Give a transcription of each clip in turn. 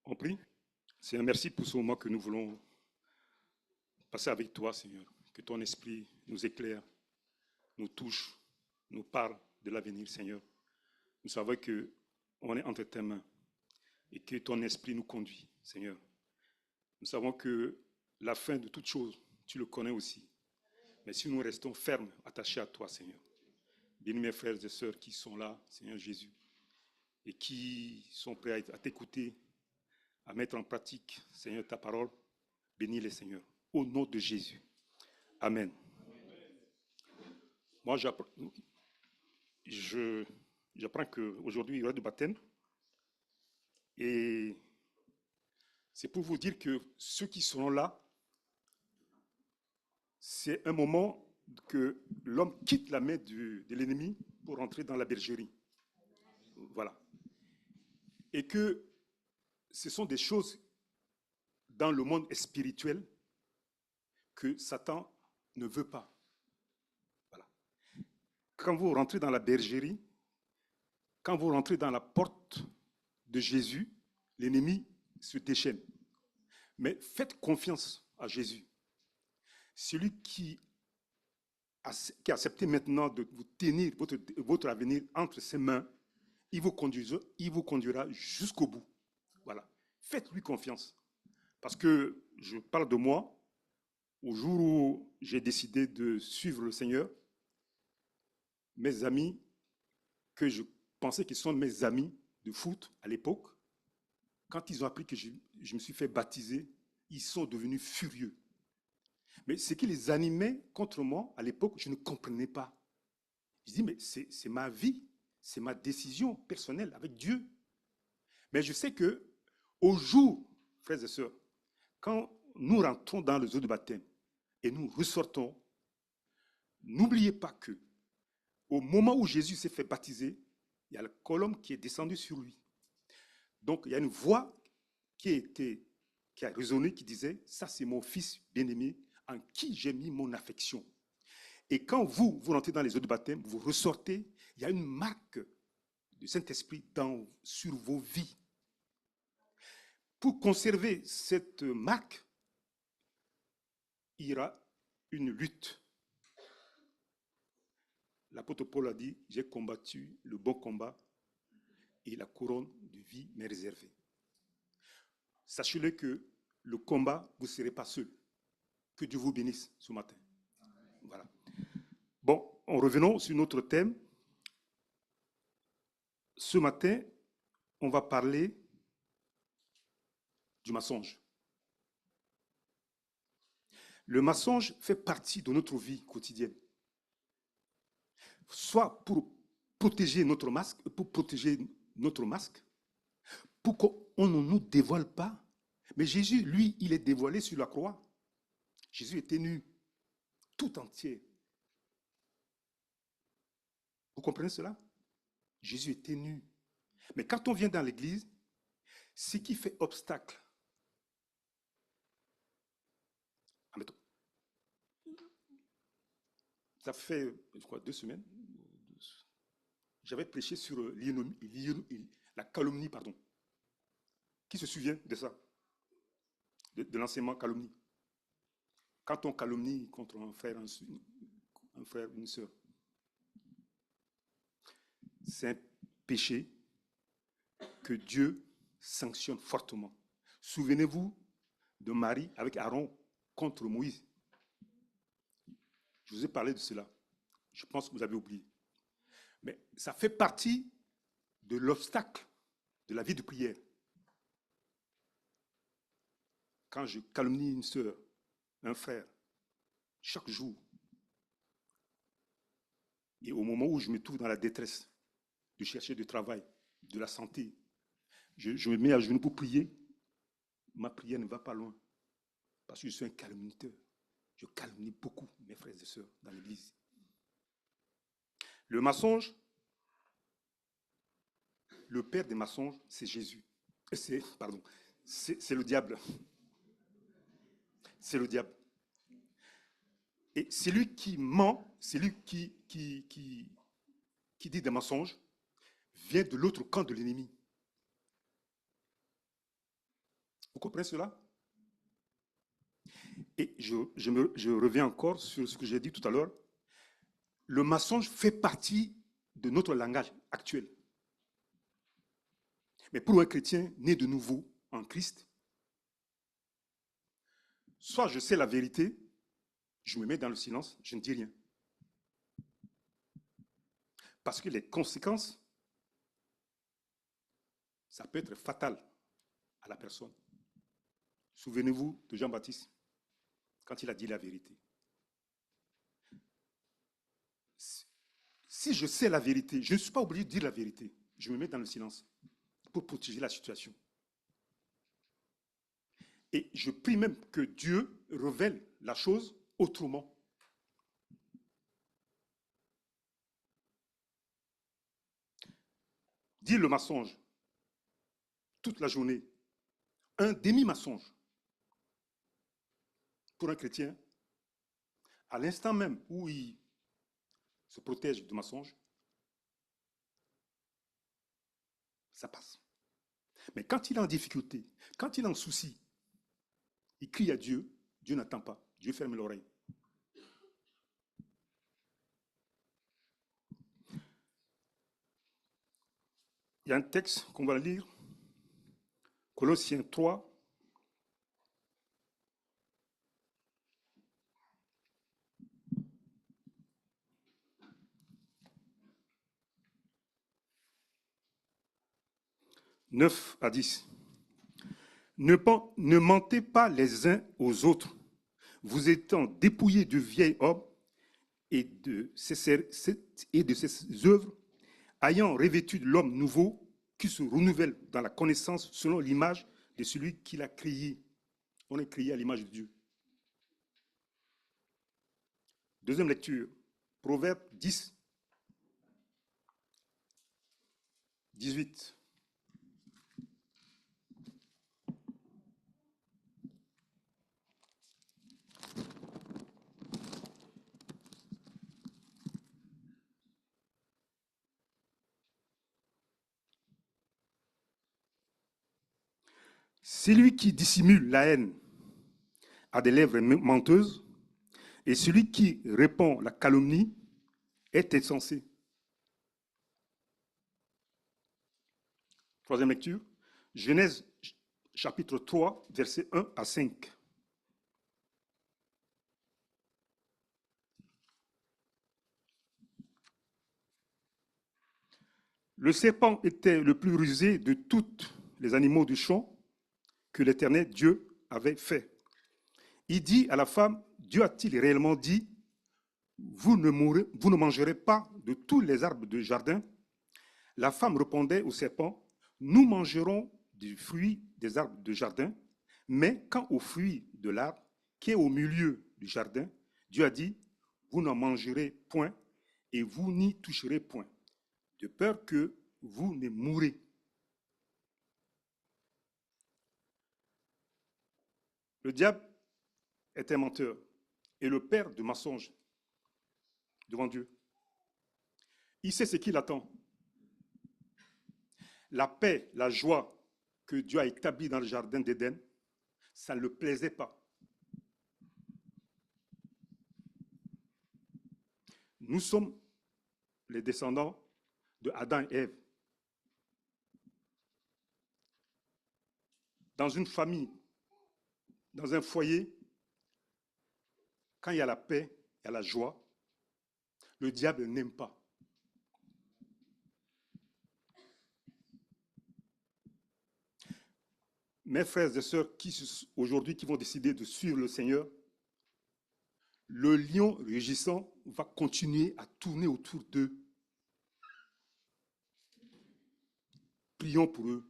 On prie. Seigneur, merci pour ce moment que nous voulons passer avec toi, Seigneur. Que ton esprit nous éclaire, nous touche, nous parle de l'avenir, Seigneur. Nous savons que on est entre tes mains et que ton esprit nous conduit, Seigneur. Nous savons que la fin de toute chose, tu le connais aussi. Mais si nous restons fermes, attachés à toi, Seigneur, bénis mes frères et sœurs qui sont là, Seigneur Jésus, et qui sont prêts à t'écouter, à mettre en pratique, Seigneur, ta parole. Bénis les Seigneur. Au nom de Jésus. Amen. Moi, j'apprends qu'aujourd'hui, il y aura du baptême. Et c'est pour vous dire que ceux qui seront là, c'est un moment que l'homme quitte la main de l'ennemi pour entrer dans la bergerie. Voilà. Et que ce sont des choses dans le monde spirituel que Satan ne veut pas. Voilà. Quand vous rentrez dans la bergerie, quand vous rentrez dans la porte de Jésus, l'ennemi se déchaîne. Mais faites confiance à Jésus. Celui qui a accepté maintenant de vous tenir votre avenir entre ses mains, il vous conduira jusqu'au bout. Voilà. Faites-lui confiance. Parce que je parle de moi, au jour où j'ai décidé de suivre le Seigneur, mes amis, que je pensais qu'ils sont mes amis de foot à l'époque, quand ils ont appris que je me suis fait baptiser, ils sont devenus furieux. Mais ce qui les animait contre moi à l'époque, je ne comprenais pas. Je dis, mais c'est ma vie, c'est ma décision personnelle avec Dieu. Mais je sais que au jour, frères et sœurs, quand nous rentrons dans les eaux de baptême et nous ressortons, n'oubliez pas que au moment où Jésus s'est fait baptiser, il y a la colombe qui est descendue sur lui. Donc, il y a une voix qui a résonné, qui disait, ça c'est mon fils bien-aimé en qui j'ai mis mon affection. Et quand vous rentrez dans les eaux de baptême, vous ressortez, il y a une marque du Saint-Esprit sur vos vies. Pour conserver cette marque, il y aura une lutte. L'apôtre Paul a dit, j'ai combattu le bon combat et la couronne de vie m'est réservée. Sachez-le que le combat, vous ne serez pas seul. Que Dieu vous bénisse ce matin. Voilà. Bon, en revenant sur notre thème. Ce matin, on va parler du mensonge. Le mensonge fait partie de notre vie quotidienne. Soit pour protéger notre masque, pour qu'on ne nous dévoile pas. Mais Jésus, lui, il est dévoilé sur la croix. Jésus était nu, tout entier. Vous comprenez cela? Jésus était nu. Mais quand on vient dans l'église, ce qui fait obstacle, admettons, ça fait, je crois, 2 semaines, j'avais prêché sur la calomnie, pardon. Qui se souvient de ça? De l'enseignement calomnie. Quand on calomnie contre un frère, une soeur, c'est un péché que Dieu sanctionne fortement. Souvenez-vous de Marie avec Aaron contre Moïse. Je vous ai parlé de cela. Je pense que vous avez oublié. Mais ça fait partie de l'obstacle de la vie de prière. Quand je calomnie une soeur, un frère, chaque jour, et au moment où je me trouve dans la détresse de chercher du travail, de la santé, je me mets à genoux pour prier, ma prière ne va pas loin. Parce que je suis un calomniteur. Je calomnie beaucoup mes frères et sœurs dans l'église. Le mensonge, le père des mensonges, c'est Jésus. C'est le diable. C'est le diable. Et celui qui ment, celui qui dit des mensonges, vient de l'autre camp de l'ennemi. Vous comprenez cela? Et je reviens encore sur ce que j'ai dit tout à l'heure. Le mensonge fait partie de notre langage actuel. Mais pour un chrétien né de nouveau en Christ, soit je sais la vérité, je me mets dans le silence, je ne dis rien. Parce que les conséquences, ça peut être fatal à la personne. Souvenez-vous de Jean-Baptiste quand il a dit la vérité. Si je sais la vérité, je ne suis pas obligé de dire la vérité. Je me mets dans le silence pour protéger la situation. Et je prie même que Dieu révèle la chose autrement. Dire le mensonge toute la journée, un demi-mensonge pour un chrétien, à l'instant même où il se protège du mensonge, ça passe. Mais quand il est en difficulté, quand il est en souci, il crie à Dieu, Dieu n'attend pas, Dieu ferme l'oreille. Il y a un texte qu'on va lire, Colossiens 3, « 9 à 10. Ne mentez pas les uns aux autres, vous étant dépouillés du vieil homme et de ses œuvres, ayant revêtu de l'homme nouveau qui se renouvelle dans la connaissance selon l'image de celui qui l'a créé. On est créé à l'image de Dieu. Deuxième lecture, Proverbe 10, 18. Celui qui dissimule la haine a des lèvres menteuses, et celui qui répand la calomnie est insensé. Troisième lecture, Genèse chapitre 3, versets 1 à 5. Le serpent était le plus rusé de tous les animaux du champ que l'Éternel Dieu avait fait. Il dit à la femme, Dieu a-t-il réellement dit, vous ne mangerez pas de tous les arbres du jardin? La femme répondait au serpent, nous mangerons du fruit des arbres du jardin, mais quant au fruit de l'arbre qui est au milieu du jardin, Dieu a dit, vous n'en mangerez point et vous n'y toucherez point, de peur que vous ne mourrez. Le diable est un menteur et le père de mensonges devant Dieu. Il sait ce qu'il attend. La paix, la joie que Dieu a établie dans le jardin d'Éden, ça ne le plaisait pas. Nous sommes les descendants de Adam et Ève. Dans une famille, dans un foyer, quand il y a la paix, il y a la joie, le diable n'aime pas. Mes frères et sœurs aujourd'hui qui vont décider de suivre le Seigneur, le lion rugissant va continuer à tourner autour d'eux. Prions pour eux.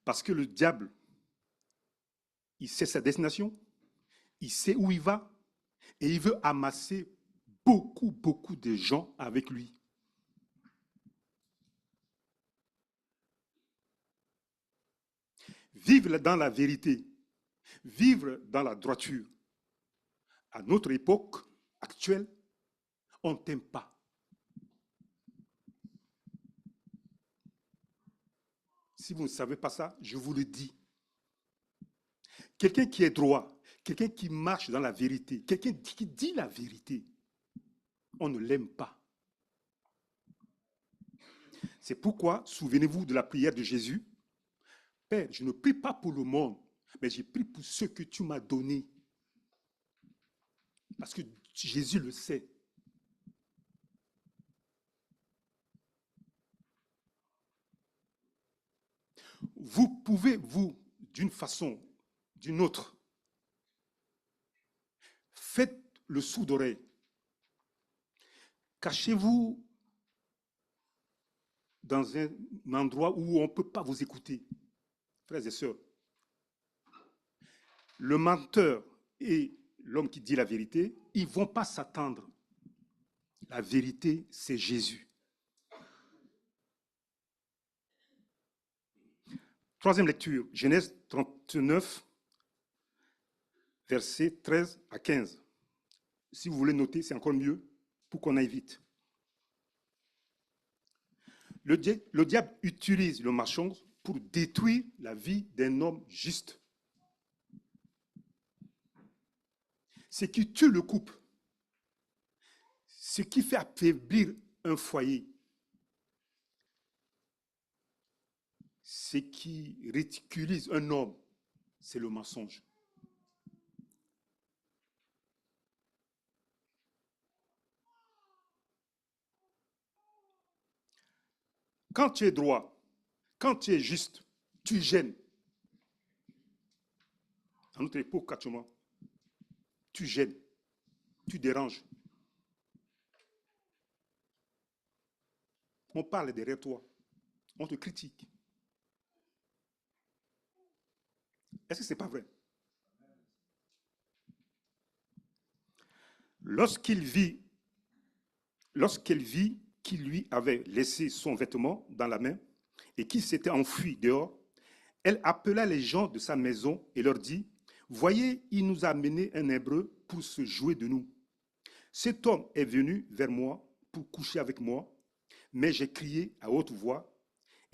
Parce que le diable, il sait sa destination, il sait où il va, et il veut amasser beaucoup de gens avec lui. Vivre dans la vérité, vivre dans la droiture. À notre époque actuelle, on ne t'aime pas. si vous ne savez pas ça, je vous le dis. Quelqu'un qui est droit, quelqu'un qui marche dans la vérité, quelqu'un qui dit la vérité, on ne l'aime pas. C'est pourquoi, souvenez-vous de la prière de Jésus. Père, je ne prie pas pour le monde, mais je prie pour ceux que tu m'as donnés. Parce que Jésus le sait. Vous pouvez, vous, d'une façon, d'une autre, faites le sourd d'oreille. Cachez-vous dans un endroit où on ne peut pas vous écouter. Frères et sœurs, le menteur et l'homme qui dit la vérité, ils ne vont pas s'attendre. La vérité, c'est Jésus. Troisième lecture, Genèse 39, versets 13 à 15. Si vous voulez noter, c'est encore mieux pour qu'on aille vite. Le diable utilise le mensonge pour détruire la vie d'un homme juste. Ce qui tue le couple, ce qui fait affaiblir un foyer, ce qui ridiculise un homme, c'est le mensonge. Quand tu es droit, quand tu es juste, tu gênes. À notre époque, actuellement, tu gênes, tu déranges. On parle derrière toi, on te critique. Est-ce que ce n'est pas vrai? Lorsqu'elle vit qui lui avait laissé son vêtement dans la main et qui s'était enfui dehors, elle appela les gens de sa maison et leur dit, « Voyez, il nous a amené un Hébreu pour se jouer de nous. Cet homme est venu vers moi pour coucher avec moi, mais j'ai crié à haute voix,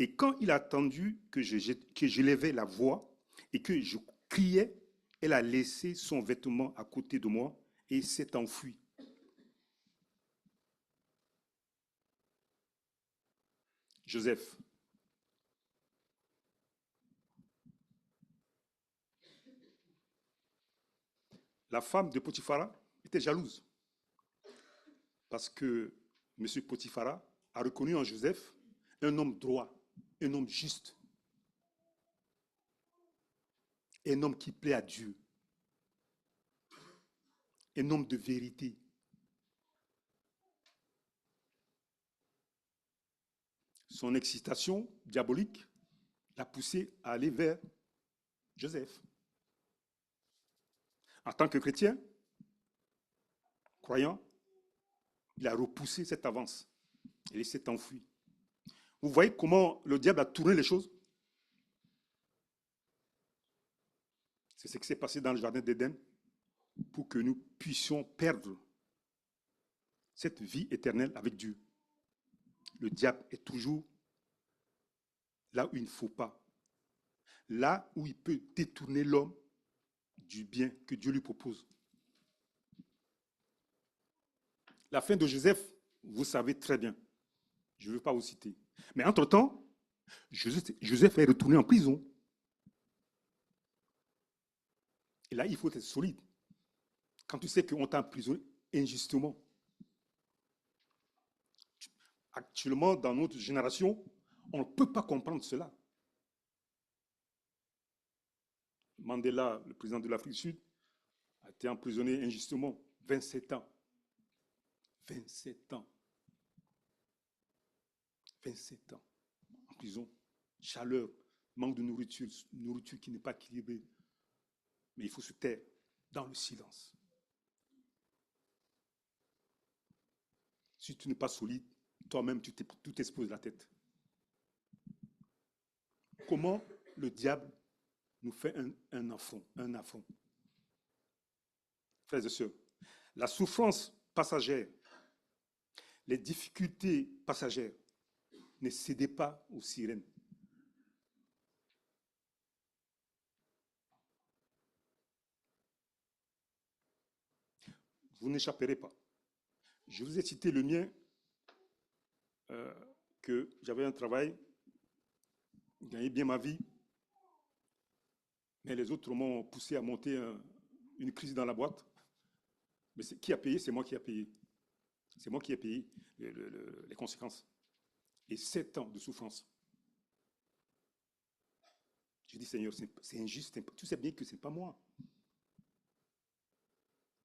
et quand il a entendu que je levais la voix et que je criais, elle a laissé son vêtement à côté de moi et s'est enfuie. » Joseph. La femme de Potiphara était jalouse parce que M. Potiphara a reconnu en Joseph un homme droit, un homme juste, un homme qui plaît à Dieu, un homme de vérité. Son excitation diabolique l'a poussé à aller vers Joseph. En tant que chrétien, croyant, il a repoussé cette avance et il s'est enfui. Vous voyez comment le diable a tourné les choses? C'est ce qui s'est passé dans le jardin d'Éden pour que nous puissions perdre cette vie éternelle avec Dieu. Le diable est toujours là où il ne faut pas. Là où il peut détourner l'homme du bien que Dieu lui propose. La fin de Joseph, vous savez très bien. Je ne veux pas vous citer. Mais entre-temps, Joseph est retourné en prison. Et là, il faut être solide. Quand tu sais qu'on t'a emprisonné injustement. Actuellement, dans notre génération, on ne peut pas comprendre cela. Mandela, le président de l'Afrique du Sud, a été emprisonné injustement 27 ans. 27 ans. 27 ans en prison. Chaleur, manque de nourriture, nourriture qui n'est pas équilibrée. Mais il faut se taire dans le silence. Si tu n'es pas solide, toi-même, tu t'exposes la tête. Comment le diable nous fait un affront, un affront. Frères et sœurs, la souffrance passagère, les difficultés passagères, ne cédez pas aux sirènes. vous n'échapperez pas. Je vous ai cité le mien, que j'avais un travail, gagnais bien ma vie, mais les autres m'ont poussé à monter une crise dans la boîte. Mais qui a payé? C'est moi qui ai payé. C'est moi qui ai payé les conséquences. Et 7 ans de souffrance. Je dis, Seigneur, c'est injuste. Tu sais bien que ce n'est pas moi.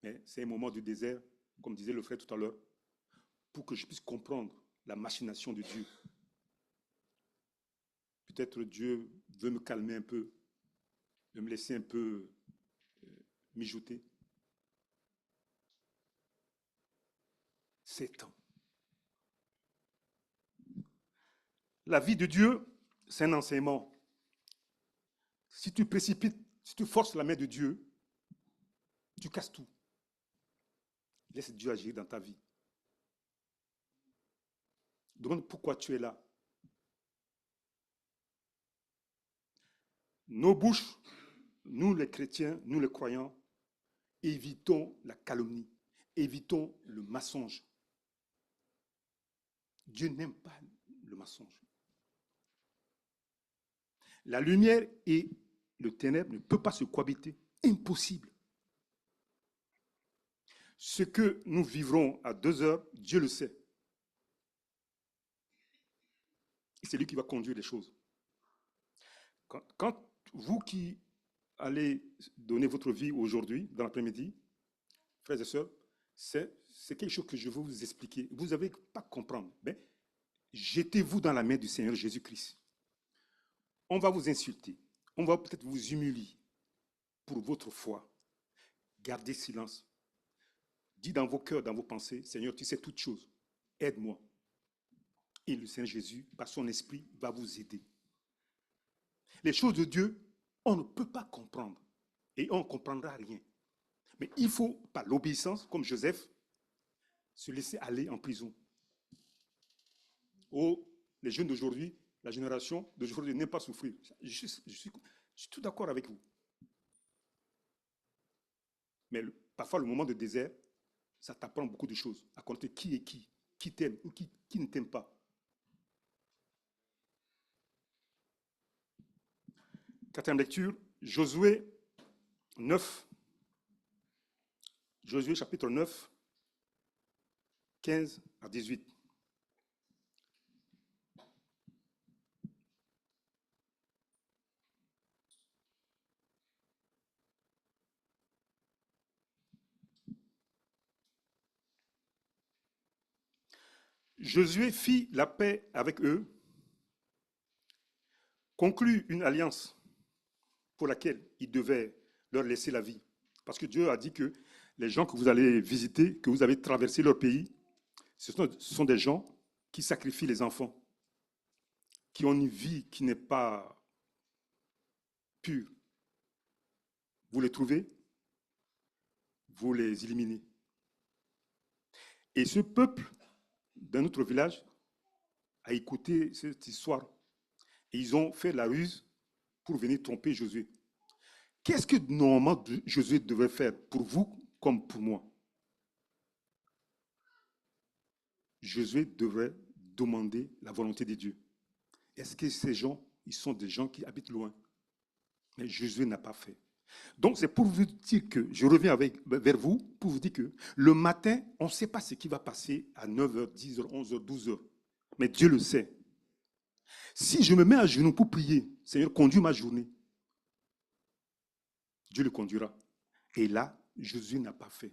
Mais c'est un moment de désert, comme disait le frère tout à l'heure, pour que je puisse comprendre la machination de Dieu. Peut-être Dieu veut me calmer un peu, veut me laisser un peu mijoter. 7 ans. La vie de Dieu, c'est un enseignement. Si tu précipites, si tu forces la main de Dieu, tu casses tout. Laisse Dieu agir dans ta vie. Demande pourquoi tu es là. Nos bouches, nous les chrétiens, nous les croyants, évitons la calomnie, évitons le mensonge. Dieu n'aime pas le mensonge. La lumière et le ténèbre ne peuvent pas se cohabiter. Impossible. Ce que nous vivrons à 2 heures, Dieu le sait. Et c'est lui qui va conduire les choses. Quand vous qui allez donner votre vie aujourd'hui, dans l'après-midi, frères et sœurs, c'est quelque chose que je veux vous expliquer. Vous n'avez pas à comprendre. Mais jetez-vous dans la main du Seigneur Jésus-Christ. On va vous insulter. On va peut-être vous humilier pour votre foi. Gardez silence. Dites dans vos cœurs, dans vos pensées, Seigneur, tu sais toutes choses. Aide-moi. Et le Seigneur Jésus, par son esprit, va vous aider. Les choses de Dieu, on ne peut pas comprendre. Et on ne comprendra rien. Mais il faut, par l'obéissance, comme Joseph, se laisser aller en prison. Oh, les jeunes d'aujourd'hui, la génération d'aujourd'hui n'aime pas souffrir. Je suis tout d'accord avec vous. Mais parfois, le moment de désert, ça t'apprend beaucoup de choses. À compter qui est qui t'aime ou qui ne t'aime pas. Quatrième lecture, Josué 9. Josué chapitre 9, 15 à 18. Josué fit la paix avec eux, conclut une alliance pour laquelle il devait leur laisser la vie. Parce que Dieu a dit que les gens que vous allez visiter, que vous avez traversé leur pays, ce sont des gens qui sacrifient les enfants, qui ont une vie qui n'est pas pure. Vous les trouvez, vous les éliminez. Et ce peuple d'un autre village a écouté cette histoire. Et ils ont fait la ruse pour venir tromper Josué. Qu'est-ce que normalement Josué devait faire pour vous comme pour moi? Josué devrait demander la volonté de Dieu. Est-ce que ces gens, ils sont des gens qui habitent loin? Mais Josué n'a pas fait. Donc c'est pour vous dire que, je reviens vers vous, pour vous dire que le matin, on ne sait pas ce qui va passer à 9h, 10h, 11h, 12h. Mais Dieu le sait. Si je me mets à genoux pour prier, Seigneur, conduis ma journée, Dieu le conduira. Et là, Josué n'a pas fait.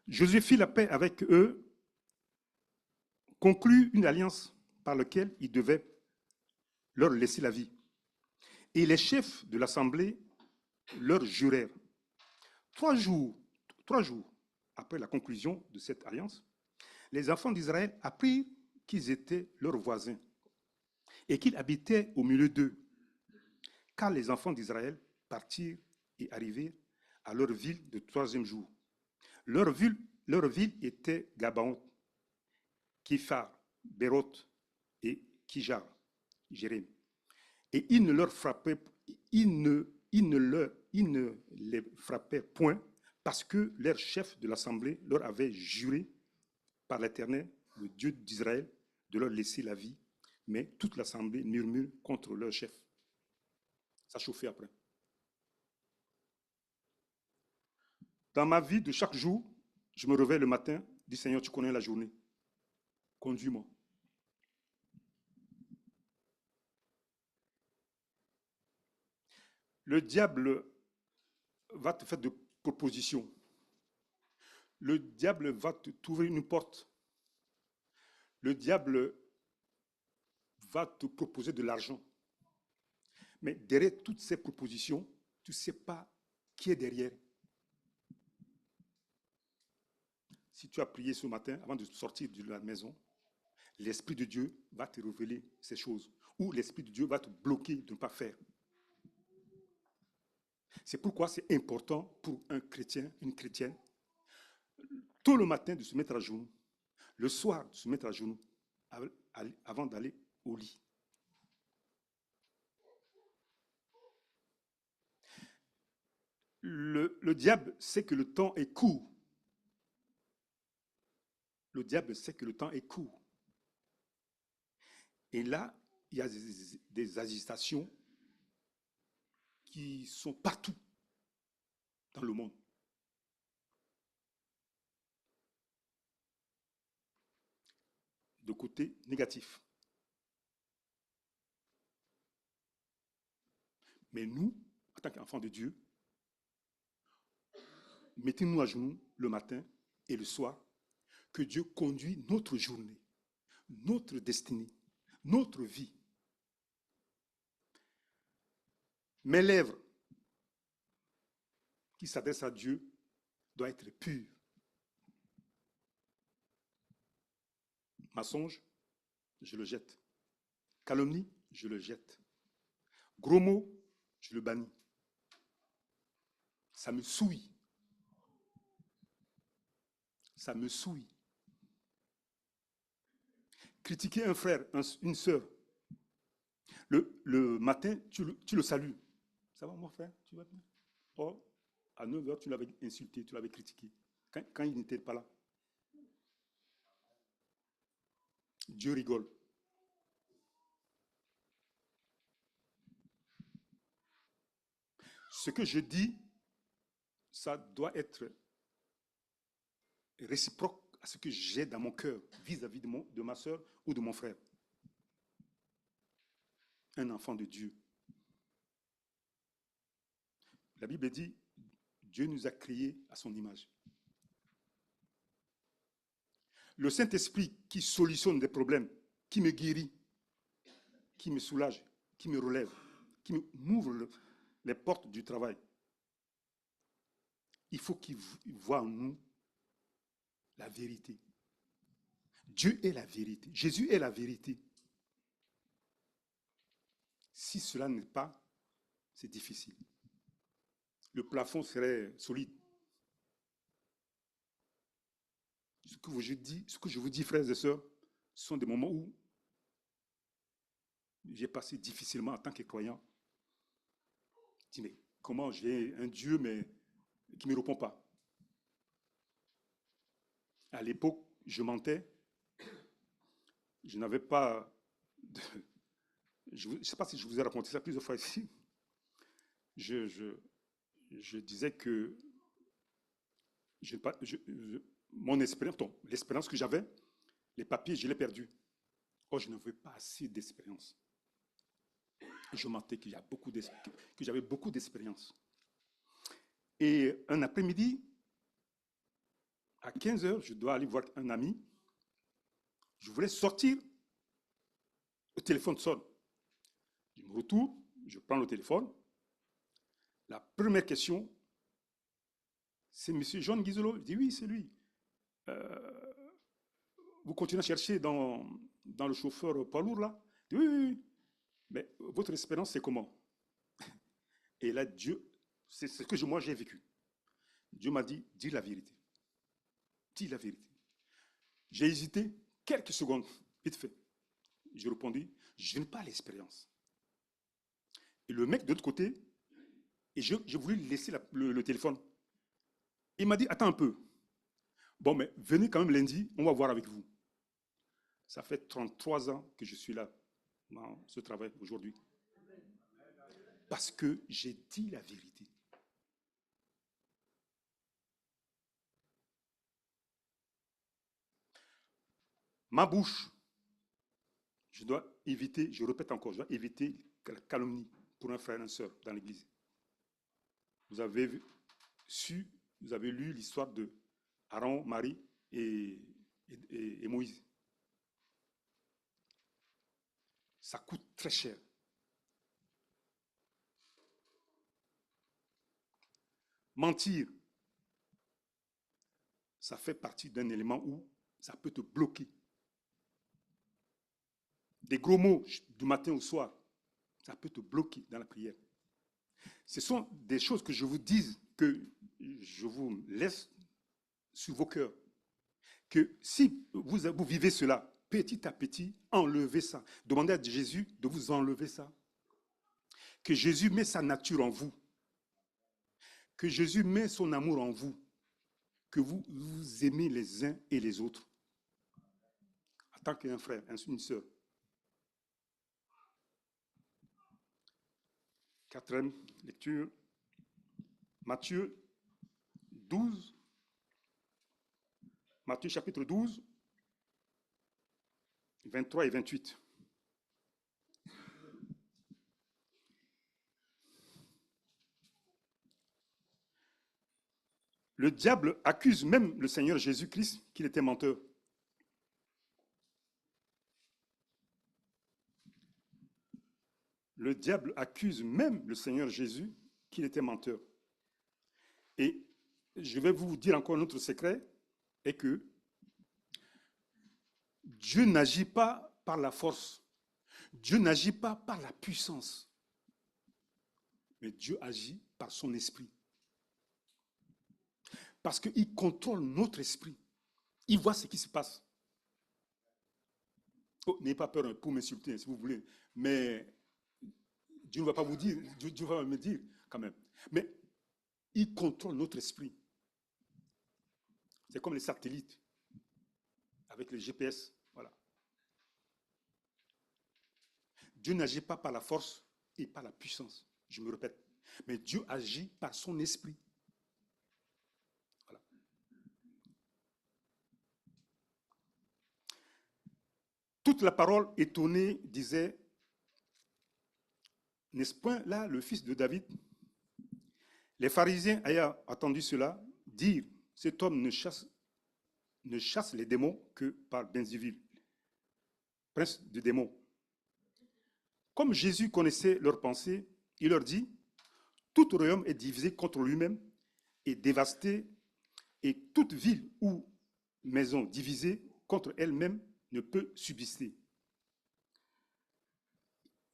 Josué fit la paix avec eux, conclut une alliance par laquelle il devait leur laisser la vie. Et les chefs de l'assemblée leur jurèrent. 3 jours après la conclusion de cette alliance, les enfants d'Israël apprirent qu'ils étaient leurs voisins et qu'ils habitaient au milieu d'eux. Car les enfants d'Israël partirent et arrivèrent à leur ville le 3e jour. Leur ville était Gabaon, Kiphar, Béroth et Kijar, Jérém. Et il ne leur ils ne les frappaient point parce que leur chef de l'assemblée leur avait juré par l'Éternel, le Dieu d'Israël, de leur laisser la vie. Mais toute l'assemblée murmure contre leur chef. Ça chauffait après. Dans ma vie de chaque jour, je me réveille le matin, dis Seigneur, tu connais la journée. Conduis-moi. Le diable va te faire des propositions. Le diable va te trouver une porte. Le diable va te proposer de l'argent. Mais derrière toutes ces propositions, tu ne sais pas qui est derrière. Si tu as prié ce matin avant de sortir de la maison, l'Esprit de Dieu va te révéler ces choses. Ou l'Esprit de Dieu va te bloquer de ne pas faire. C'est pourquoi c'est important pour un chrétien, une chrétienne, tôt le matin de se mettre à genoux, le soir de se mettre à genoux, avant d'aller au lit. Le diable sait que le temps est court. Le diable sait que le temps est court. Et là, il y a des agitations qui sont partout dans le monde. De côté négatif. Mais nous, en tant qu'enfants de Dieu, mettez-nous à genoux le matin et le soir, que Dieu conduit notre journée, notre destinée, notre vie. Mes lèvres qui s'adressent à Dieu doivent être pures. Mensonge, je le jette. Calomnie, je le jette. Gros mots, je le bannis. Ça me souille. Ça me souille. Critiquer un frère, une sœur. Le matin, tu le salues. Ça va, mon frère? Tu vas bien? Or, à 9 heures, tu l'avais insulté, tu l'avais critiqué. Quand il n'était pas là. Dieu rigole. Ce que je dis, ça doit être réciproque à ce que j'ai dans mon cœur vis-à-vis de ma soeur ou de mon frère. Un enfant de Dieu. La Bible dit, Dieu nous a créés à son image. Le Saint-Esprit qui solutionne des problèmes, qui me guérit, qui me soulage, qui me relève, qui m'ouvre les portes du travail. Il faut qu'il voie en nous la vérité. Dieu est la vérité. Jésus est la vérité. Si cela n'est pas, c'est difficile. Le plafond serait solide. Ce que je vous dis, frères et sœurs, ce sont des moments où j'ai passé difficilement en tant que croyant. Je dis, mais comment j'ai un Dieu mais qui ne me répond pas? À l'époque, je mentais. Je n'avais pas... Je ne sais pas si je vous ai raconté ça plusieurs fois ici. Je disais que mon expérience, l'expérience que j'avais, les papiers, je l'ai perdu. Or, je n'avais pas assez d'expérience. Je mentais que j'avais beaucoup d'expérience. Et un après-midi, à 15 heures, je dois aller voir un ami. Je voulais sortir. Le téléphone sonne. Je me retourne, je prends le téléphone. La première question, c'est M. John Guizolo. Je dis oui, c'est lui. Vous continuez à chercher dans le chauffeur poids lourd là? Je dis oui, oui, oui. Mais votre expérience, c'est comment? Et là, Dieu, c'est ce que moi j'ai vécu. Dieu m'a dit, dis la vérité. Dis la vérité. J'ai hésité quelques secondes, vite fait. J'ai répondu, je n'ai pas l'expérience. Et le mec de l'autre côté, Et je voulais lui laisser le téléphone. Il m'a dit, attends un peu. Bon, mais venez quand même lundi, on va voir avec vous. Ça fait 33 ans que je suis là, dans ce travail aujourd'hui. Parce que j'ai dit la vérité. Ma bouche, je dois éviter, je répète encore, je dois éviter la calomnie pour un frère et une sœur dans l'église. Vous avez su, vous avez lu l'histoire de Aaron, Marie et Moïse. Ça coûte très cher. Mentir, ça fait partie d'un élément où ça peut te bloquer. Des gros mots du matin au soir, ça peut te bloquer dans la prière. Ce sont des choses que je vous dis, que je vous laisse sur vos cœurs. Que si vous vivez cela, petit à petit, enlevez ça. Demandez à Jésus de vous enlever ça. Que Jésus met sa nature en vous. Que Jésus met son amour en vous. Que vous vous aimez les uns et les autres. En tant qu'un frère, une sœur. Quatrième lecture. Matthieu 12. Matthieu chapitre 12, 23 et 28. Le diable accuse même le Seigneur Jésus-Christ qu'il était menteur. Le diable accuse même le Seigneur Jésus qu'il était menteur. Et je vais vous dire encore un autre secret, est que Dieu n'agit pas par la force. Dieu n'agit pas par la puissance. Mais Dieu agit par son esprit. Parce qu'il contrôle notre esprit. Il voit ce qui se passe. Oh, n'ayez pas peur pour m'insulter si vous voulez. Mais Dieu ne va pas vous dire, Dieu va me dire quand même. Mais il contrôle notre esprit. C'est comme les satellites avec les GPS. Voilà. Dieu n'agit pas par la force et par la puissance. Je me répète. Mais Dieu agit par son esprit. Voilà. Toute la parole étonnée disait, n'est-ce point là le fils de David? Les pharisiens ayant entendu cela, dirent, cet homme ne chasse les démons que par Beelzébul, prince des démons. Comme Jésus connaissait leurs pensées, il leur dit, tout royaume est divisé contre lui-même et dévasté, et toute ville ou maison divisée contre elle-même ne peut subsister.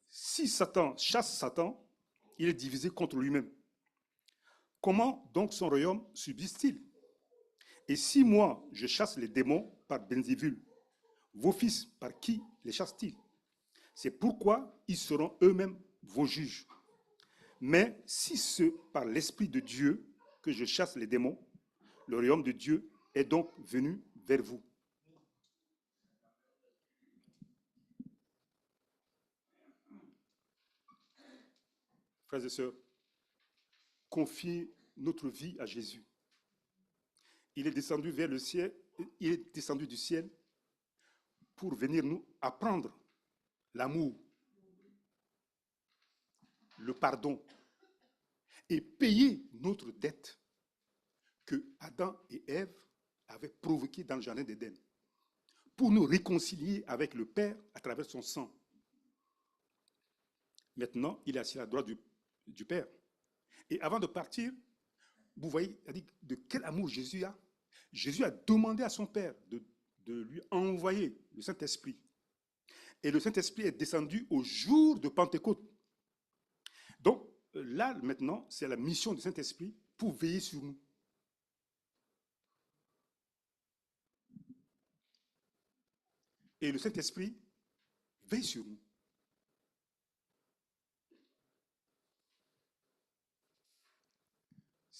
Si Satan chasse Satan, il est divisé contre lui-même. Comment donc son royaume subsiste-t-il? Et si moi, je chasse les démons par Beelzébul, vos fils, par qui les chassent-ils? C'est pourquoi ils seront eux-mêmes vos juges. Mais si c'est par l'Esprit de Dieu que je chasse les démons, le royaume de Dieu est donc venu vers vous. Frères et sœurs, confiez notre vie à Jésus. Il est descendu vers le ciel, il est descendu du ciel pour venir nous apprendre l'amour, le pardon et payer notre dette que Adam et Ève avaient provoquée dans le jardin d'Éden pour nous réconcilier avec le Père à travers son sang. Maintenant, il est assis à la droite du Père. Et avant de partir, vous voyez de quel amour Jésus a. Jésus a demandé à son Père de lui envoyer le Saint-Esprit. Et le Saint-Esprit est descendu au jour de Pentecôte. Donc là, maintenant, c'est la mission du Saint-Esprit pour veiller sur nous. Et le Saint-Esprit veille sur nous.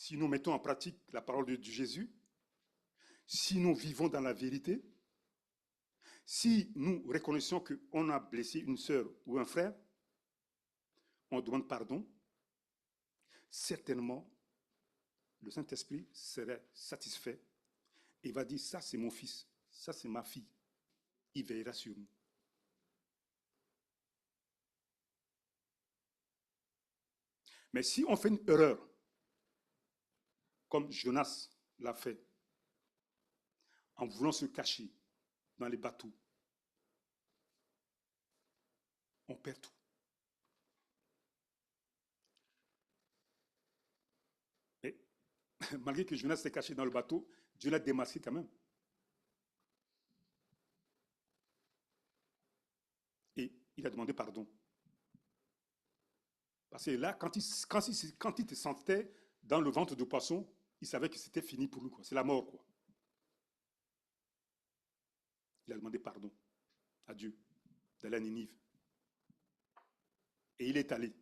si nous mettons en pratique la parole de Jésus, si nous vivons dans la vérité, si nous reconnaissons qu'on a blessé une sœur ou un frère, on demande pardon, certainement, le Saint-Esprit serait satisfait et va dire, ça c'est mon fils, ça c'est ma fille, il veillera sur nous. Mais si on fait une erreur, comme Jonas l'a fait, en voulant se cacher dans les bateaux, on perd tout. Et malgré que Jonas s'est caché dans le bateau, Dieu l'a démasqué quand même. Et il a demandé pardon. Parce que là, quand il te sentait dans le ventre de poisson, il savait que c'était fini pour lui. C'est la mort. Quoi. Il a demandé pardon à Dieu d'aller à Ninive. Et il est allé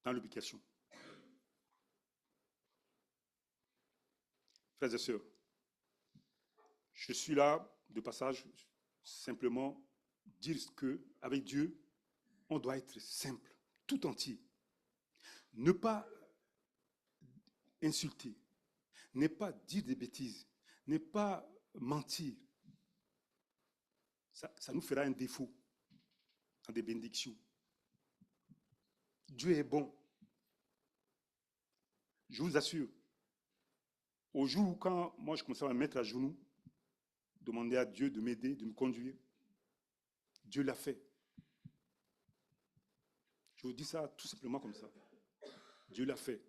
dans l'obligation. Frères et sœurs, je suis là de passage simplement dire qu'avec Dieu, on doit être simple, tout entier. Ne pas insulter, ne pas dire des bêtises, ne pas mentir. Ça nous fera un défaut dans des bénédictions. Dieu est bon. Je vous assure, au jour où quand moi je commençais à me mettre à genoux, demander à Dieu de m'aider, de me conduire, Dieu l'a fait. Je vous dis ça tout simplement comme ça. Dieu l'a fait.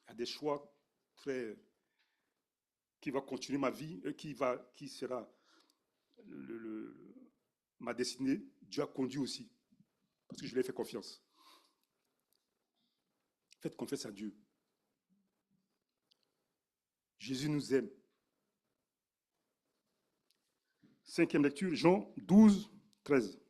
Il y a des choix qui va continuer ma vie, qui sera ma destinée. Dieu a conduit aussi, parce que je lui ai fait confiance. Faites confiance à Dieu. Jésus nous aime. 5e lecture, Jean 12, 13.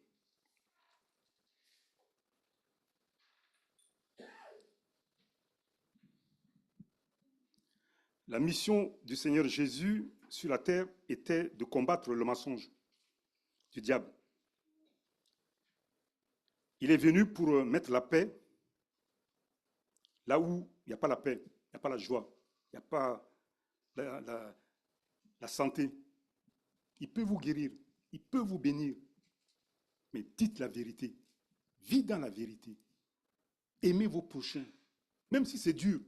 La mission du Seigneur Jésus sur la terre était de combattre le mensonge du diable. Il est venu pour mettre la paix là où il n'y a pas la paix, il n'y a pas la joie, il n'y a pas la santé. Il peut vous guérir, il peut vous bénir, mais dites la vérité, vivez dans la vérité, aimez vos prochains, même si c'est dur,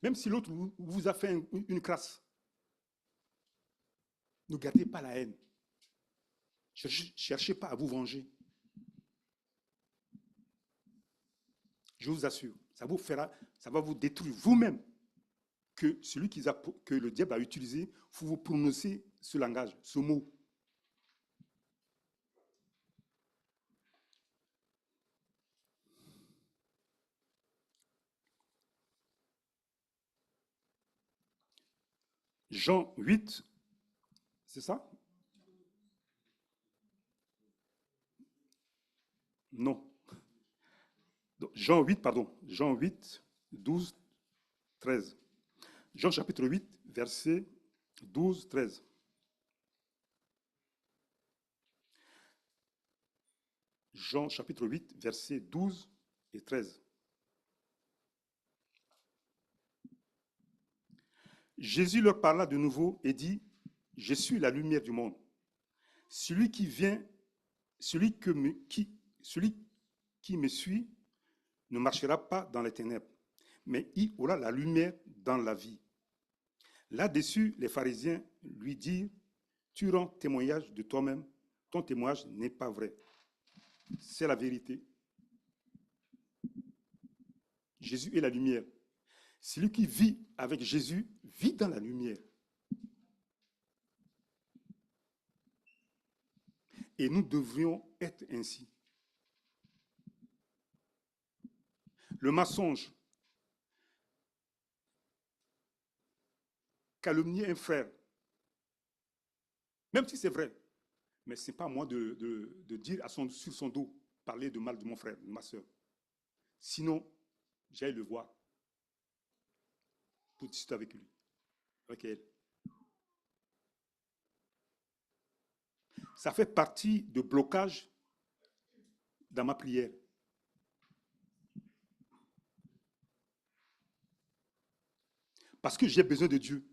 même si l'autre vous a fait une crasse. Ne gardez pas la haine. Cherchez pas à vous venger. Je vous assure, ça va vous détruire vous-même que que le diable a utilisé pour vous prononcer ce langage, ce mot. Jean 8, c'est ça? Non. Jean 8, pardon. Jean 8, 12, 13. Jean chapitre 8, verset 12, 13. Jean chapitre 8, verset 12 et 13. Jésus leur parla de nouveau et dit, je suis la lumière du monde. Celui qui me suit ne marchera pas dans les ténèbres, mais il aura la lumière dans la vie. Là-dessus, les pharisiens lui dirent, tu rends témoignage de toi-même, ton témoignage n'est pas vrai. C'est la vérité. Jésus est la lumière. Celui qui vit avec Jésus vit dans la lumière. Et nous devrions être ainsi. Le mensonge, calomnier un frère, même si c'est vrai, mais ce n'est pas à moi de dire sur son dos, parler de mal de mon frère, de ma soeur. Sinon, j'aille le voir. pour discuter avec lui, avec elle. Ça fait partie de blocage dans ma prière. Parce que j'ai besoin de Dieu.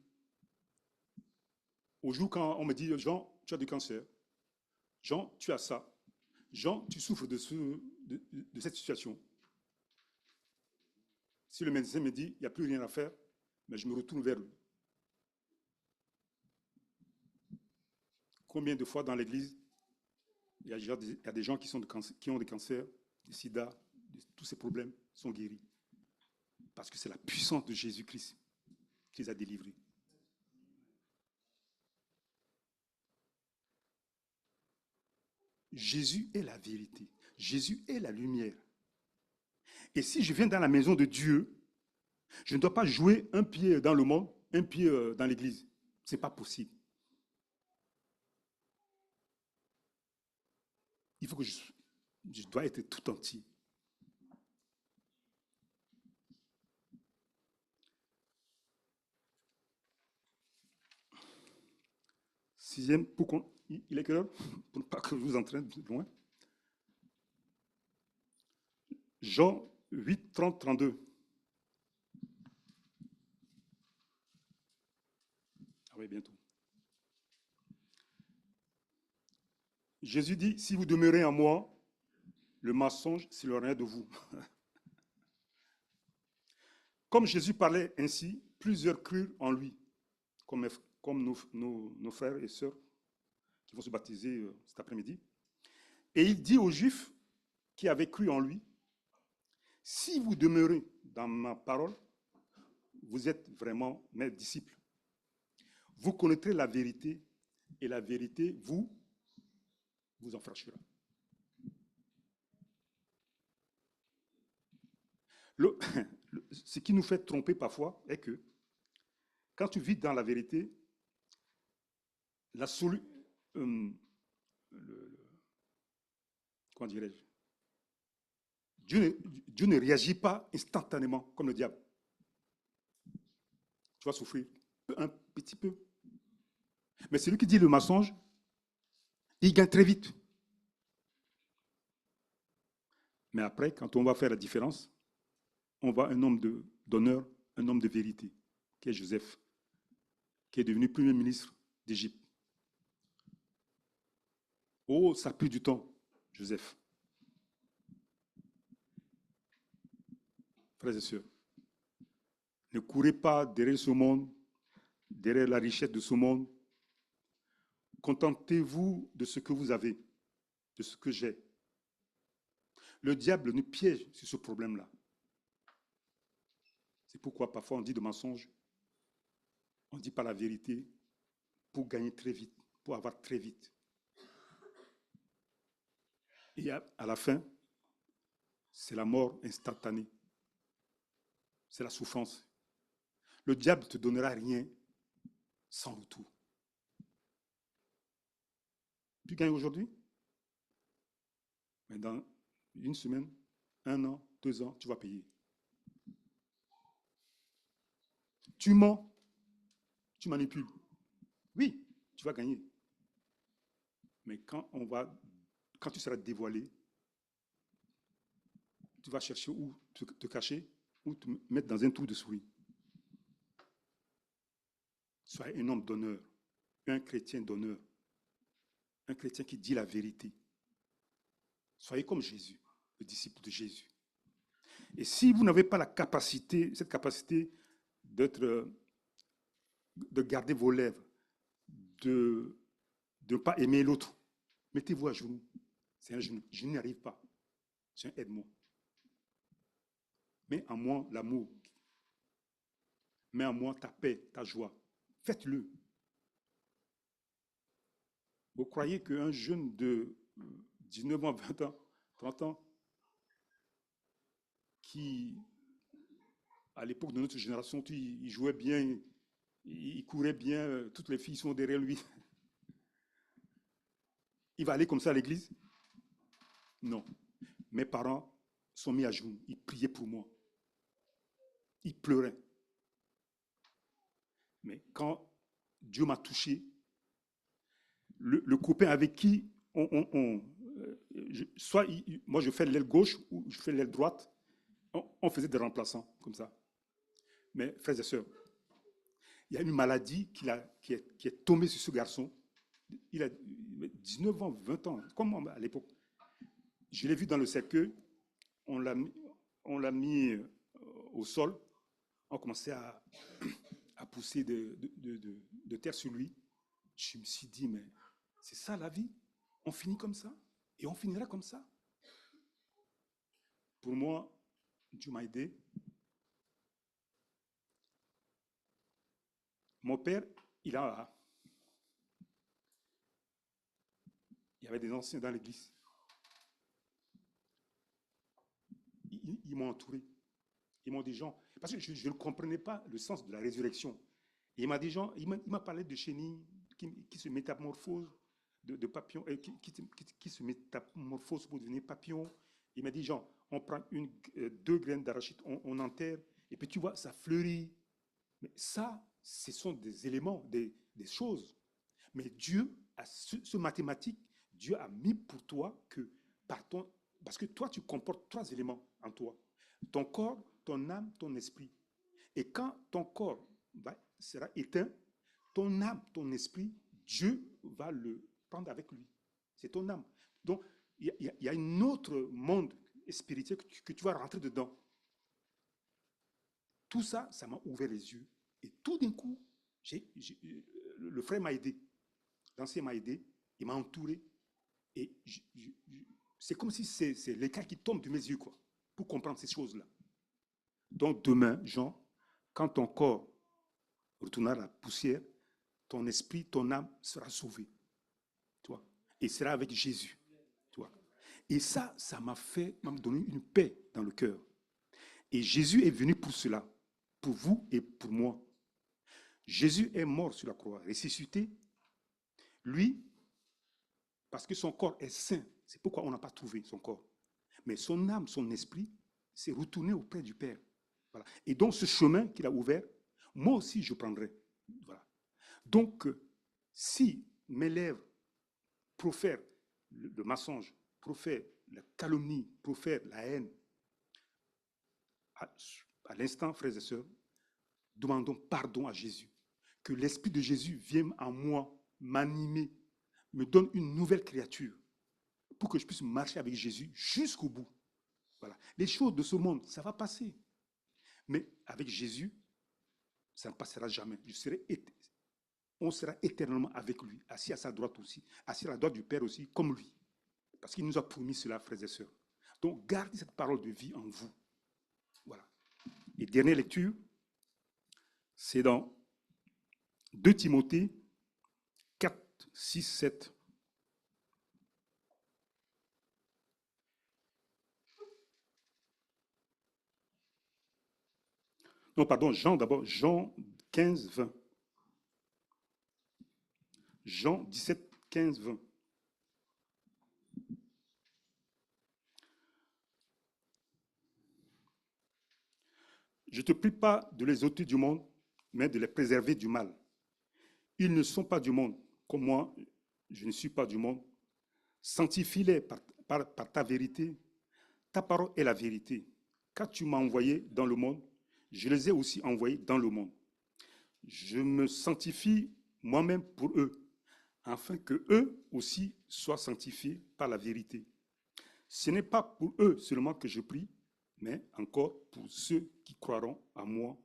Au jour quand on me dit, Jean, tu as du cancer. Jean, tu as ça. Jean, tu souffres de cette situation. Si le médecin me dit, il n'y a plus rien à faire, mais je me retourne vers lui. Combien de fois dans l'église, il y a des gens qui ont des cancers, des sida, tous ces problèmes sont guéris. Parce que c'est la puissance de Jésus-Christ qui les a délivrés. Jésus est la vérité. Jésus est la lumière. Et si je viens dans la maison de Dieu, je ne dois pas jouer un pied dans le monde, un pied dans l'église. Ce n'est pas possible. Il faut que je dois être tout entier. Sixième, il est quelle heure? Pour ne pas que je vous entraîne loin. Jean 8, 30, 32. Ah oui, bientôt. Jésus dit, si vous demeurez en moi, le mensonge s'éloignera de vous. Comme Jésus parlait ainsi, plusieurs crurent en lui, comme nos frères et sœurs qui vont se baptiser cet après-midi. Et il dit aux Juifs qui avaient cru en lui, si vous demeurez dans ma parole, vous êtes vraiment mes disciples. Vous connaîtrez la vérité et la vérité vous affranchira. Ce qui nous fait tromper parfois est que quand tu vis dans la vérité, la solution, comment dirais-je, Dieu ne réagit pas instantanément comme le diable. Tu vas souffrir un petit peu. Mais celui qui dit le mensonge, il gagne très vite. Mais après, quand on va faire la différence, on voit un homme d'honneur, un homme de vérité, qui est Joseph, qui est devenu premier ministre d'Égypte. Oh, ça a pris du temps, Joseph. Frères et sœurs, ne courez pas derrière ce monde, derrière la richesse de ce monde. Contentez-vous de ce que vous avez, de ce que j'ai. Le diable nous piège sur ce problème-là. C'est pourquoi parfois on dit de mensonges, on ne dit pas la vérité pour gagner très vite, pour avoir très vite. Et à la fin, c'est la mort instantanée. C'est la souffrance. Le diable ne te donnera rien sans retour. Tu gagnes aujourd'hui, mais dans une semaine, 1 an, 2 ans, tu vas payer. Tu mens, tu manipules. Oui, tu vas gagner. Mais quand tu seras dévoilé, tu vas chercher où te cacher ou te mettre dans un trou de souris. Sois un homme d'honneur, un chrétien d'honneur, un chrétien qui dit la vérité. Soyez comme Jésus, le disciple de Jésus. Et si vous n'avez pas cette capacité de garder vos lèvres, de ne pas aimer l'autre, mettez-vous à genoux. C'est un genou. Je n'y arrive pas. C'est un aide-moi. Mets en moi l'amour. Mets en moi ta paix, ta joie. Faites-le. Vous croyez qu'un jeune de 19 ans, 20 ans, 30 ans, qui, à l'époque de notre génération, il jouait bien, il courait bien, toutes les filles sont derrière lui. Il va aller comme ça à l'église? Non. Mes parents sont mis à genoux. Ils priaient pour moi. Ils pleuraient. Mais quand Dieu m'a touché, le copain avec qui soit moi je fais l'aile gauche ou je fais l'aile droite, on faisait des remplaçants comme ça. Mais frères et sœurs, il y a une maladie qui est tombée sur ce garçon. Il a 19 ans, 20 ans, comme moi à l'époque. Je l'ai vu dans le cercueil, on l'a mis au sol, on commençait à pousser de terre sur lui. Je me suis dit, mais c'est ça la vie? On finit comme ça? Et on finira comme ça? Pour moi, Dieu m'a aidé. Mon père, il y avait des anciens dans l'église. Ils m'ont entouré. Ils m'ont dit, Jean, parce que je ne comprenais pas le sens de la résurrection. Et il m'a dit, Jean, il m'a parlé de chenilles qui se métamorphosent, de papillons, qui se métamorphosent pour devenir papillons. Il m'a dit, Jean, on prend deux graines d'arachide, on enterre, et puis tu vois, ça fleurit. Mais ça, ce sont des éléments, des choses. Mais Dieu, ce mathématique, Dieu a mis pour toi que parce que toi, tu comportes trois éléments en toi. Ton corps, ton âme, ton esprit. Et quand ton corps sera éteint, ton âme, ton esprit, Dieu va le prendre avec lui. C'est ton âme. Donc, il y a un autre monde spirituel que tu vas rentrer dedans. Tout ça, ça m'a ouvert les yeux. Et tout d'un coup, le frère m'a aidé. L'ancien m'a aidé. Il m'a entouré. Et c'est comme si c'est l'écart qui tombe de mes yeux, quoi, pour comprendre ces choses-là. Donc demain, Jean, quand ton corps retournera à la poussière, ton esprit, ton âme sera sauvé. Tu vois, et sera avec Jésus. Tu vois. Et ça m'a donné une paix dans le cœur. Et Jésus est venu pour cela, pour vous et pour moi. Jésus est mort sur la croix, ressuscité. Lui, parce que son corps est saint, c'est pourquoi on n'a pas trouvé son corps. Mais son âme, son esprit, s'est retourné auprès du Père. Voilà. Et donc ce chemin qu'il a ouvert, moi aussi je prendrai. Voilà. Donc, si mes lèvres profèrent le mensonge, profèrent la calomnie, profèrent la haine, à l'instant, frères et sœurs, demandons pardon à Jésus. Que l'Esprit de Jésus vienne en moi, m'animer, me donne une nouvelle créature pour que je puisse marcher avec Jésus jusqu'au bout. Voilà. Les choses de ce monde, ça va passer. Mais avec Jésus, ça ne passera jamais. On sera éternellement avec lui, assis à sa droite aussi, assis à la droite du Père aussi, comme lui. Parce qu'il nous a promis cela, frères et sœurs. Donc, gardez cette parole de vie en vous. Voilà. Et dernière lecture, c'est dans 2 Timothée 4, 6, 7. Non, pardon, Jean d'abord, Jean 15, 20. Jean 17, 15, 20. Je ne te prie pas de les ôter du monde, mais de les préserver du mal. Ils ne sont pas du monde, comme moi, je ne suis pas du monde. Sanctifie-les par ta vérité. Ta parole est la vérité. Quand tu m'as envoyé dans le monde, je les ai aussi envoyés dans le monde. Je me sanctifie moi-même pour eux, afin que eux aussi soient sanctifiés par la vérité. Ce n'est pas pour eux seulement que je prie, mais encore pour ceux qui croiront à moi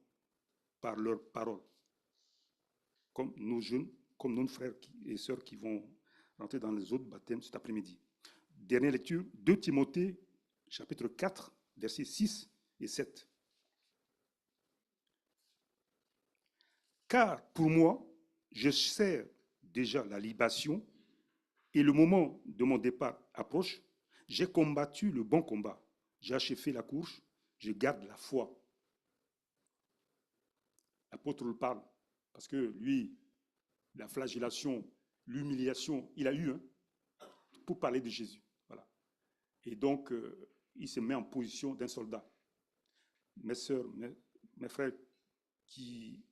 par leur parole. Comme nos jeunes, comme nos frères et sœurs qui vont rentrer dans les autres baptêmes cet après-midi. Dernière lecture, 2 Timothée, chapitre 4, versets 6 et 7. Car pour moi, je sers déjà la libation et le moment de mon départ approche. J'ai combattu le bon combat. J'ai achevé la course. Je garde la foi. L'apôtre le parle parce que lui, la flagellation, l'humiliation, il a eu pour parler de Jésus. Voilà. Et donc, il se met en position d'un soldat. Mes sœurs, mes frères qui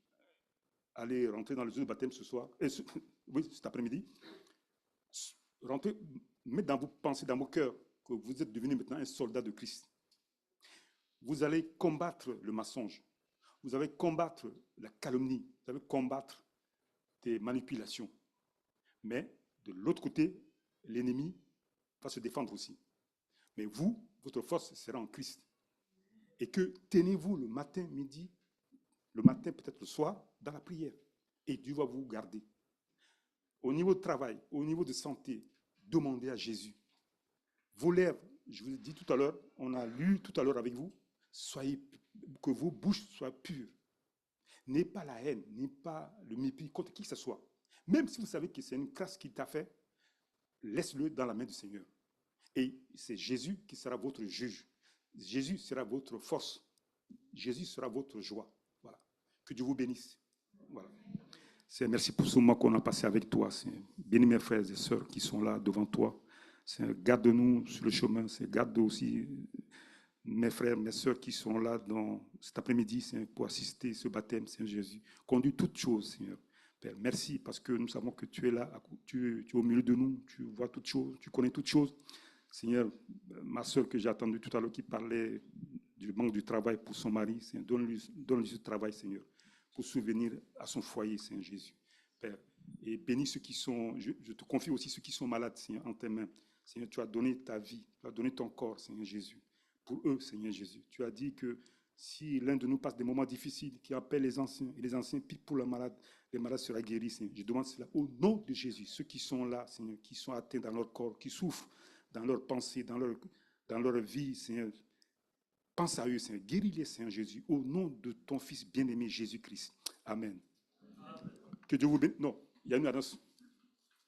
allez rentrer dans le jeu de baptême ce soir, oui, cet après-midi, rentrez, mettez dans vos pensées, dans vos cœurs, que vous êtes devenu maintenant un soldat de Christ. Vous allez combattre le mensonge. Vous allez combattre la calomnie. Vous allez combattre des manipulations. Mais de l'autre côté, l'ennemi va se défendre aussi. Mais vous, votre force sera en Christ. Et que tenez-vous le matin, midi, le matin, peut-être le soir, dans la prière. Et Dieu va vous garder. Au niveau de travail, au niveau de santé, demandez à Jésus. Vos lèvres, je vous ai dit tout à l'heure, on a lu tout à l'heure avec vous, que vos bouches soient pures. N'ayez pas la haine, n'ayez pas le mépris contre qui que ce soit. Même si vous savez que c'est une grâce qu'il t'a fait, laisse-le dans la main du Seigneur. Et c'est Jésus qui sera votre juge. Jésus sera votre force. Jésus sera votre joie. Voilà. Que Dieu vous bénisse. Voilà. Merci pour ce moment qu'on a passé avec toi. Bénis mes frères et sœurs qui sont là devant toi. Garde-nous sur le chemin. Garde aussi mes frères, mes sœurs qui sont là dans cet après-midi pour assister à ce baptême, Seigneur Jésus. Conduis toutes choses, Seigneur. Père, merci parce que nous savons que tu es là, tu es au milieu de nous, tu vois toutes choses, tu connais toutes choses. Seigneur, ma sœur que j'ai attendue tout à l'heure qui parlait du manque du travail pour son mari, donne-lui ce travail, Seigneur, pour souvenir à son foyer, Seigneur Jésus. Père, et bénis ceux qui sont, je te confie aussi ceux qui sont malades, Seigneur, en tes mains. Seigneur, tu as donné ta vie, tu as donné ton corps, Seigneur Jésus. Pour eux, Seigneur Jésus. Tu as dit que si l'un de nous passe des moments difficiles, qu'il appelle les anciens, et les anciens pient pour les malades sera guéri, Seigneur. Je demande cela au nom de Jésus. Ceux qui sont là, Seigneur, qui sont atteints dans leur corps, qui souffrent dans leurs pensées, dans leur vie, Seigneur. Pense à eux, Seigneur. Guéris-les, Seigneur Jésus, au nom de ton Fils bien-aimé Jésus-Christ. Amen. Que Dieu vous bénisse. Non, il y a une annonce.